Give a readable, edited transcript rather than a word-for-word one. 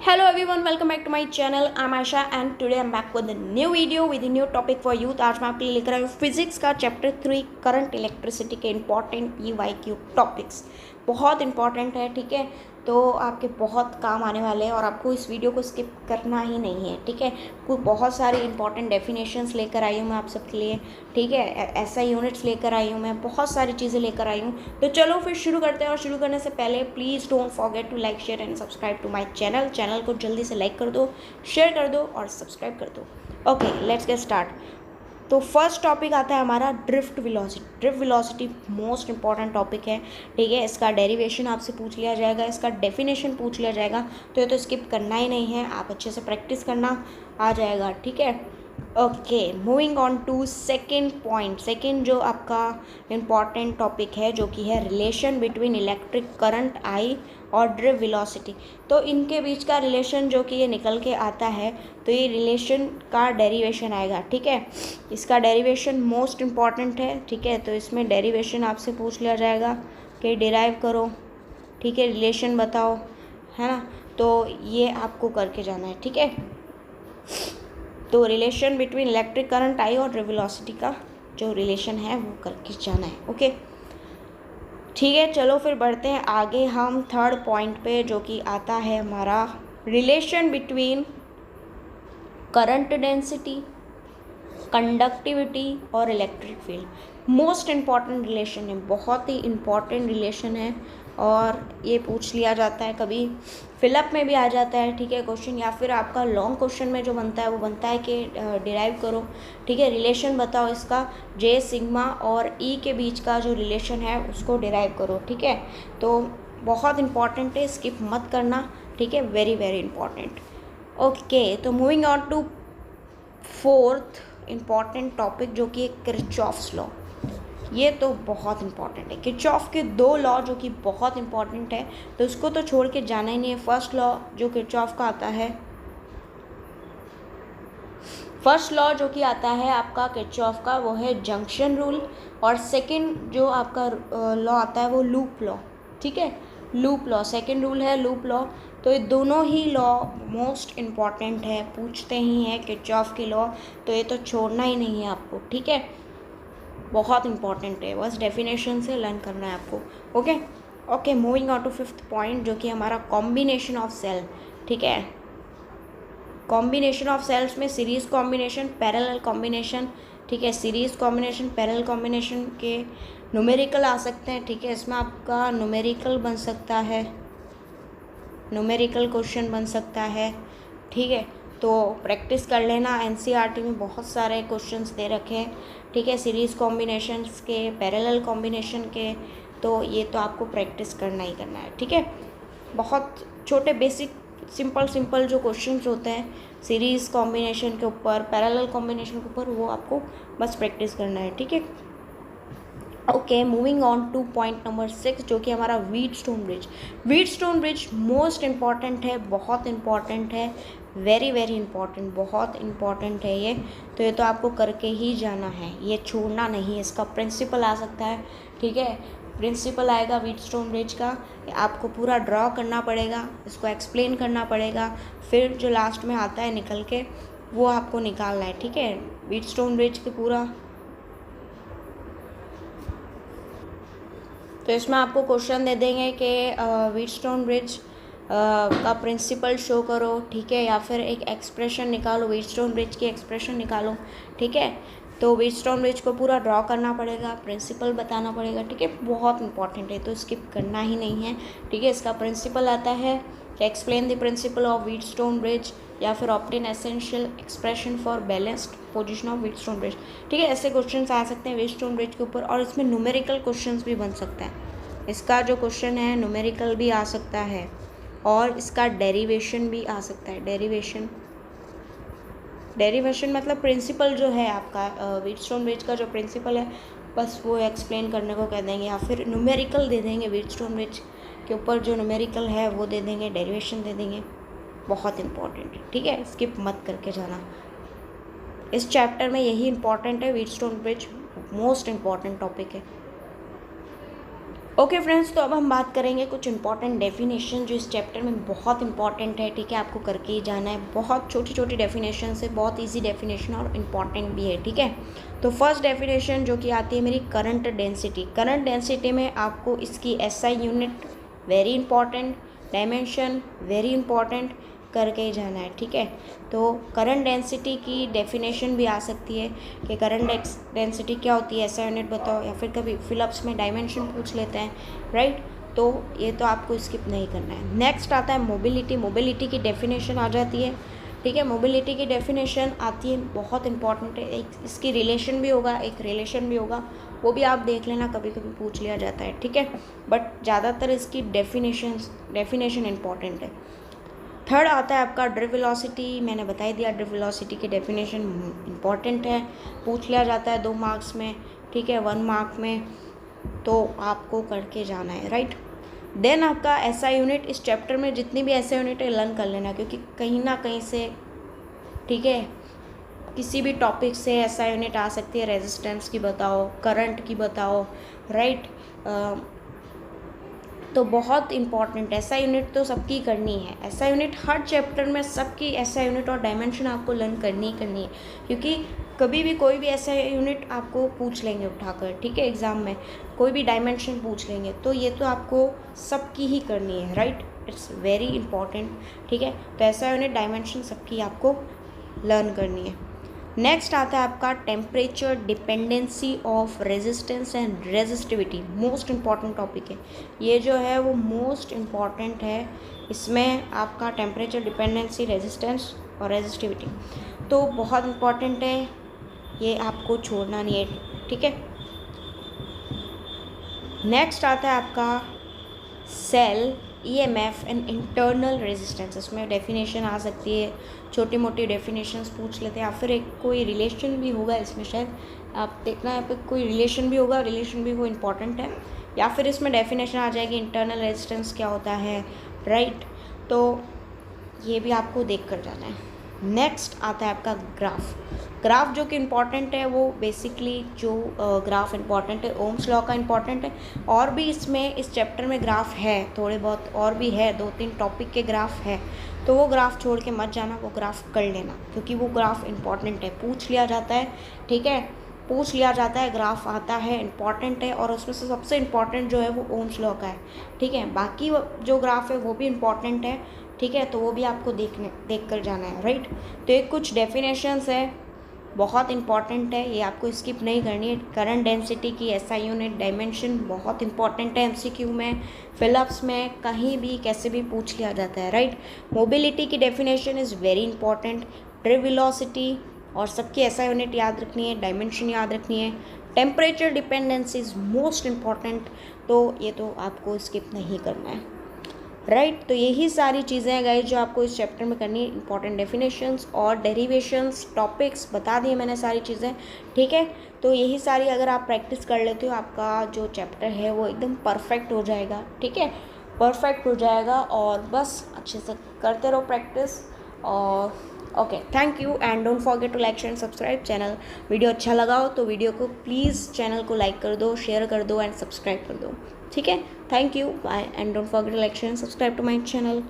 Hello everyone, welcome back to my channel. I'm Aisha and today I'm back with a new video with a new topic for you. तो आज मैं आपके लिए लेकर आई हूँ physics का चैप्टर 3 करंट इलेक्ट्रिसिटी के इंपॉर्टेंट PYQ टॉपिक्स। बहुत इंपॉर्टेंट है, ठीक है। तो आपके बहुत काम आने वाले हैं और आपको इस वीडियो को स्किप करना ही नहीं है, ठीक है। कुछ बहुत सारी इंपॉर्टेंट डेफिनेशंस लेकर आई हूँ मैं आप सबके लिए, ठीक है। ऐसा यूनिट्स लेकर आई हूँ मैं, बहुत सारी चीज़ें लेकर आई हूँ। तो चलो फिर शुरू करते हैं और शुरू करने से पहले please don't forget to like share and subscribe to my channel को जल्दी से लाइक कर दो, शेयर कर दो और सब्सक्राइब कर दो। Okay, let's get start. तो फर्स्ट टॉपिक आता है हमारा drift velocity. Drift velocity most important topic है, ठीक है। इसका डेरिवेशन आपसे पूछ लिया जाएगा, इसका डेफिनेशन पूछ लिया जाएगा, तो ये तो स्किप करना ही नहीं है, आप अच्छे से प्रैक्टिस करना आ जाएगा, ठीक है। Okay, moving on to second point. Second जो आपका इम्पॉर्टेंट टॉपिक है जो कि है relation between electric current I और ड्रिफ्ट वेलोसिटी। तो इनके बीच का रिलेशन जो कि ये निकल के आता है, तो ये रिलेशन का डेरिवेशन आएगा, ठीक है। इसका डेरिवेशन मोस्ट इम्पॉर्टेंट है, ठीक है। तो इसमें डेरिवेशन आपसे पूछ लिया जाएगा कि डिराइव करो, ठीक है, रिलेशन बताओ, है ना। तो ये आपको करके जाना है, ठीक है। तो relation between electric current I और ड्रिफ्ट वेलोसिटी का जो रिलेशन है वो करके जाना है, ओके, ठीक है। चलो फिर बढ़ते हैं आगे हम थर्ड पॉइंट पे, जो कि आता है हमारा relation between current density, conductivity और electric field. Most important relation है, बहुत ही इम्पॉर्टेंट रिलेशन है और ये पूछ लिया जाता है, कभी फिलअप में भी आ जाता है, ठीक है, क्वेश्चन, या फिर आपका लॉन्ग क्वेश्चन में जो बनता है वो बनता है कि डिराइव करो, ठीक है, रिलेशन बताओ इसका जे सिग्मा और ई के बीच का जो रिलेशन है उसको डिराइव करो, ठीक है। तो बहुत इंपॉर्टेंट है, स्किप मत करना, ठीक है, वेरी वेरी इंपॉर्टेंट। ओके, तो moving on to fourth important topic जो कि किरचॉफ्स लॉ। ये तो बहुत इंपॉर्टेंट है, किरचॉफ के दो लॉ जो कि बहुत इंपॉर्टेंट है, तो उसको तो छोड़ के जाना ही नहीं है। फर्स्ट लॉ जो किरचॉफ का आता है, फर्स्ट लॉ जो कि आता है आपका किरचॉफ का वो है जंक्शन रूल, और सेकंड जो आपका लॉ आता है वो लूप लॉ, ठीक है, लूप लॉ। सेकंड रूल है लूप लॉ। तो ये दोनों ही लॉ मोस्ट इम्पॉर्टेंट है, पूछते ही हैं किरचॉफ के लॉ, तो ये तो छोड़ना ही नहीं है आपको, ठीक है, बहुत इंपॉर्टेंट है, बस डेफिनेशन से लर्न करना है आपको, okay. Okay, moving on to fifth point जो कि हमारा कॉम्बिनेशन ऑफ सेल, ठीक है। कॉम्बिनेशन ऑफ सेल्स में सीरीज कॉम्बिनेशन, पैरेलल कॉम्बिनेशन, ठीक है, सीरीज कॉम्बिनेशन, पैरेलल कॉम्बिनेशन के न्यूमेरिकल आ सकते हैं, ठीक है। इसमें आपका न्यूमेरिकल बन सकता है, न्यूमेरिकल क्वेश्चन बन सकता है, ठीक है। तो प्रैक्टिस कर लेना, एनसीईआरटी में बहुत सारे क्वेश्चंस दे रखे हैं, ठीक है, सीरीज़ कॉम्बिनेशंस के, पैरेलल कॉम्बिनेशन के, तो ये तो आपको प्रैक्टिस करना ही करना है, ठीक है। बहुत छोटे बेसिक सिंपल जो क्वेश्चंस होते हैं सीरीज़ कॉम्बिनेशन के ऊपर, पैरेलल कॉम्बिनेशन के ऊपर, वो आपको बस प्रैक्टिस करना है, ठीक है। Okay, moving on two point number 6 जो कि हमारा Wheatstone bridge. Wheatstone bridge most important है, बहुत इम्पॉर्टेंट है, वेरी वेरी इंपॉर्टेंट, बहुत इम्पॉर्टेंट है ये, तो ये तो आपको करके ही जाना है, ये छोड़ना नहीं है। इसका प्रिंसिपल आ सकता है, ठीक है, प्रिंसिपल आएगा व्हीटस्टोन ब्रिज का, आपको पूरा ड्रॉ करना पड़ेगा, इसको एक्सप्लेन करना पड़ेगा, फिर जो लास्ट में आता है निकल के वो आपको निकालना है, ठीक है, व्हीटस्टोन ब्रिज के पूरा। तो इसमें आपको क्वेश्चन दे देंगे कि व्हीटस्टोन ब्रिज का प्रिंसिपल शो करो, ठीक है, या फिर एक एक्सप्रेशन निकालो, व्हीटस्टोन ब्रिज की एक्सप्रेशन निकालो, ठीक है। तो व्हीटस्टोन ब्रिज को पूरा ड्रॉ करना पड़ेगा, प्रिंसिपल बताना पड़ेगा, ठीक है, बहुत इंपॉर्टेंट है, तो स्किप करना ही नहीं है, ठीक है। इसका प्रिंसिपल आता है कि explain the principle of Wheatstone bridge, या फिर obtain essential expression for balanced position of Wheatstone bridge, ठीक है। ऐसे क्वेश्चन आ सकते हैं व्हीटस्टोन ब्रिज के ऊपर, और इसमें न्यूमेरिकल क्वेश्चन भी बन सकता है। इसका जो क्वेश्चन है न्यूमेरिकल भी आ सकता है और इसका डेरिवेशन भी आ सकता है। डेरिवेशन मतलब प्रिंसिपल जो है आपका व्हीटस्टोन ब्रिज का जो प्रिंसिपल है, बस वो एक्सप्लेन करने को कह देंगे, या फिर न्यूमेरिकल दे देंगे, व्हीटस्टोन ब्रिज के ऊपर जो न्यूमेरिकल है वो दे देंगे, डेरिवेशन दे देंगे, बहुत इंपॉर्टेंट है, ठीक है, स्किप मत करके जाना। इस चैप्टर में यही इंपॉर्टेंट है, Wheatstone bridge most important topic है। ओके फ्रेंड्स, तो अब हम बात करेंगे कुछ इंपॉर्टेंट डेफिनेशन जो इस चैप्टर में बहुत इंपॉर्टेंट है, ठीक है, आपको करके ही जाना है। बहुत छोटी छोटी डेफिनेशन है, बहुत इजी डेफिनेशन और इम्पॉर्टेंट भी है, ठीक है। तो फर्स्ट डेफिनेशन जो कि आती है मेरी करंट डेंसिटी। करंट डेंसिटी में आपको इसकी SI unit very important, dimension very important करके ही जाना है, ठीक है। तो करंट डेंसिटी की डेफिनेशन भी आ सकती है कि करंट डेंसिटी क्या होती है, ऐसा यूनिट बताओ, या फिर कभी फिलअप्स में डायमेंशन पूछ लेते हैं, राइट। तो ये तो आपको स्किप नहीं करना है। नेक्स्ट आता है मोबिलिटी। मोबिलिटी की डेफिनेशन आ जाती है, ठीक है। मोबिलिटी की डेफिनेशन आती है, बहुत इंपॉर्टेंट है। एक इसकी रिलेशन भी होगा, एक रिलेशन भी होगा, वो भी आप देख लेना, कभी कभी पूछ लिया जाता है, ठीक है। बट ज़्यादातर इसकी डेफिनेशन इंपॉर्टेंट है। थर्ड आता है आपका ड्रिव वेलोसिटी। मैंने बता ही दिया, ड्रिव वेलोसिटी की डेफिनेशन इंपॉर्टेंट है, पूछ लिया जाता है 2 मार्क्स में, ठीक है, 1 मार्क में, तो आपको करके जाना है, राइट। देन आपका एसआई यूनिट। इस चैप्टर में जितनी भी एसआई यूनिट है लर्न कर लेना, क्योंकि कहीं ना कहीं से, ठीक है, किसी भी टॉपिक से एसआई यूनिट आ सकती है। रेजिस्टेंस की बताओ, करंट की बताओ, राइट। तो बहुत इंपॉर्टेंट एसआई यूनिट तो सबकी करनी है। एसआई यूनिट हर चैप्टर में सबकी एसआई यूनिट और डायमेंशन आपको लर्न करनी है, क्योंकि कभी भी कोई भी एसआई यूनिट आपको पूछ लेंगे उठाकर, ठीक है, एग्ज़ाम में कोई भी डायमेंशन पूछ लेंगे, तो ये तो आपको सबकी ही करनी है, राइट। इट्स वेरी इंपॉर्टेंट, ठीक है। तो एसआई यूनिट डायमेंशन सबकी आपको लर्न करनी है। नेक्स्ट आता है आपका temperature dependency of resistance and resistivity. Most important topic है ये, जो है वो मोस्ट इम्पॉर्टेंट है। इसमें आपका टेम्परेचर डिपेंडेंसी, रेजिस्टेंस और रेजिस्टिविटी तो बहुत इम्पॉर्टेंट है, ये आपको छोड़ना नहीं है, ठीक है। नेक्स्ट आता है आपका cell, EMF and internal resistance. इसमें डेफिनेशन आ सकती है, छोटी मोटी डेफिनेशंस पूछ लेते हैं, या फिर एक कोई रिलेशन भी होगा इसमें, शायद आप देखना यहाँ पे कोई रिलेशन भी होगा, रिलेशन भी वो इम्पॉर्टेंट है, या फिर इसमें डेफिनेशन आ जाएगी इंटरनल रेजिस्टेंस क्या होता है, राइट। तो ये भी आपको देख कर जाना है। नेक्स्ट आता है आपका ग्राफ। ग्राफ जो कि इम्पॉर्टेंट है, वो बेसिकली जो ग्राफ इम्पॉर्टेंट है ओम्स लॉ का इम्पॉर्टेंट है, और भी इसमें इस चैप्टर में ग्राफ है थोड़े बहुत, और भी है 2-3 टॉपिक के ग्राफ है, तो वो ग्राफ छोड़ के मत जाना, वो ग्राफ कर लेना, क्योंकि वो ग्राफ इम्पॉर्टेंट है, पूछ लिया जाता है, ठीक है, पूछ लिया जाता है, ग्राफ आता है, इम्पॉर्टेंट है, और उसमें से सबसे इम्पॉर्टेंट जो है वो ओम्स लॉ का है, ठीक है। बाकी जो ग्राफ है वो भी इम्पॉर्टेंट है, ठीक है, तो वो भी आपको देख कर जाना है, राइट। तो ये कुछ डेफिनेशंस है, बहुत इंपॉर्टेंट है, ये आपको स्किप नहीं करनी है। करंट डेंसिटी की एसआई यूनिट, डायमेंशन बहुत इंपॉर्टेंट है, एमसीक्यू में, फिलअप्स में, कहीं भी कैसे भी पूछ लिया जाता है, राइट। मोबिलिटी की definition is very important. Drift velocity और सबकी एसआई यूनिट याद रखनी है, डायमेंशन याद रखनी है। Temperature dependency is most important, तो ये तो आपको स्किप नहीं करना है, राइट। तो यही सारी चीज़ें हैं गाइस जो आपको इस चैप्टर में करनी है। इंपॉर्टेंट डेफिनेशंस और डेरिवेशंस, टॉपिक्स बता दिए मैंने सारी चीज़ें, ठीक है। तो यही सारी अगर आप प्रैक्टिस कर लेते हो, आपका जो चैप्टर है वो एकदम परफेक्ट हो जाएगा, ठीक है, परफेक्ट हो जाएगा। और बस अच्छे से करते रहो प्रैक्टिस। और okay, thank you and don't forget to like and subscribe channel. Video अच्छा लगा हो तो वीडियो को प्लीज़ चैनल को लाइक कर दो, शेयर कर दो एंड सब्सक्राइब कर दो, ठीक है। Thank you, bye and don't forget to like and subscribe to my channel.